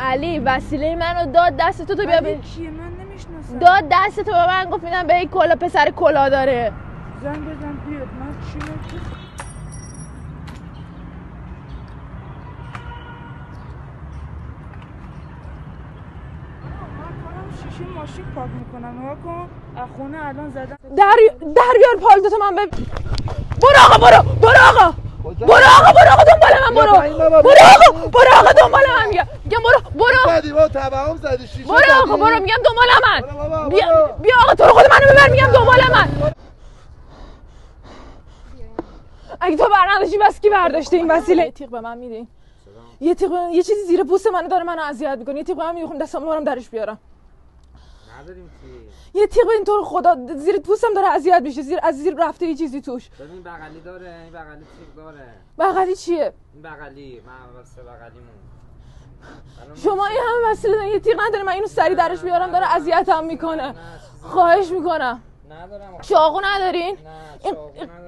علی وسیله منو داد دست تو بیا علی کیه؟ من نمیشناسم. داد دست تو به من گفت میدم به این کلا پسر کلا داره. زنگ بزن بیاد. من چی میگی؟ شیشه ماشین پاک میکنم. نگاه کن از خونه الان زدم. در بیار پالتو من برو آقا برو آقا دنبال من برو آقا دنبال من میگم برو زدی با توهم زدی شیشه برو آقا برو میگم دنبال من بیا آقا تو رو خود منو ببر میگم دنبال من. اگه تو برنداشی بس کی برداشته این وسیله؟ یه تیغ به من میدین؟ یه چیزی زیر پوست منو داره منو اذیت میکنه. یه تیغ به من میخوام دستم ببرم درش بیارم. نداریم یه تیغ به این طور خدا زیر پوستم داره اذیت میشه. زیر رفته یه چیزی توش. ببین بغلی داره. این بغلی تیغ داره. بغلی چیه؟ این بغلی من واسه بغلیمون. شما این همه وسیله دارین یه تیغ نداره من اینو سری درش بیارم داره اذیتم میکنه. خواهش میکنم. ندارم. چاقو ندارین؟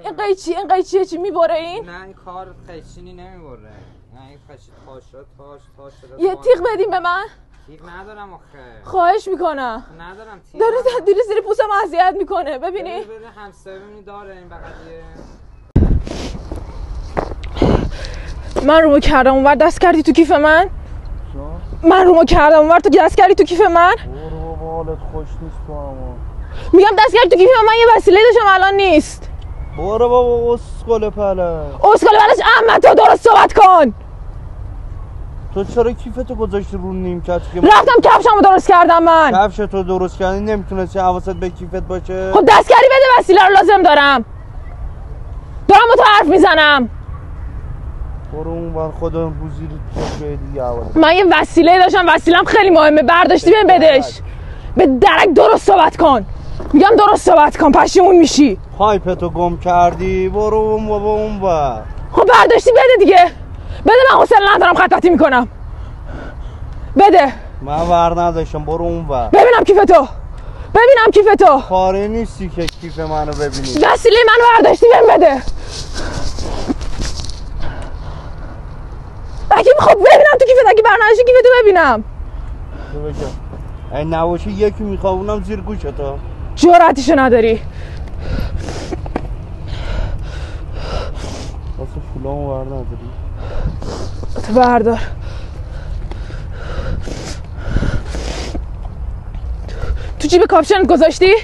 این قیچیه چی میبره این؟ نه این کار قیچینی نمیبره. نه این قیچی تاش شده. یه تیغ بدین به من. تیغ ندارم آخه. خواهش میکنم. ندارم تیغ. داره زیر پوستم اذیت میکنه. ببینی؟ ببین همسایه ببینی داره این بغلیه. من رومو کردم اونور دست کردی تو کیف من؟ من رومو کردم اونور تو دست کردی تو کیف من؟ برو بابا حالت خوش نیست تو اما میگم دست کردی تو کیف من یه وسیله داشتم الان نیست. برو بابا اسکل پله. اسکل بلش احمد تو درست صحبت کن. تو چرا کیفتو گذاشتی رو نیمکت که رفتم کفشمو درست کردم من. کفشتو درست کردی نمیتونستی حواست به کیفت باشه؟ خب دست کردی بده وسیله رو لازم دارم با تو حرف میزنم. برو اون بر خودم روزی رو دیگه اول. من یه وسیله داشتم وسیلم خیلی مهمه برداشتی بهم بدش. به درک درست صحبت کن. میگم درست صحبت کن پشیمون میشی. پایپتو گم کردی برو اون بابا اون بر. خب برداشتی بده دیگه. بده من حوصله ندارم خطاطی میکنم. بده. من ور نداشتم برو اون بر. ببینم کیف تو. کاری نیستی که کیف منو ببینی. وسیله منو برداشتی بهم بده. اگه میخوام ببینم تو کیفت اگه برنامه‌اش کیفتو ببینم. ای نباشه یکی میخوابونم زیر گوشتا. جرأتشو نداری. واسه فولامو ور نداری. تو بردار. تو جیب کاپشنت گذاشتی؟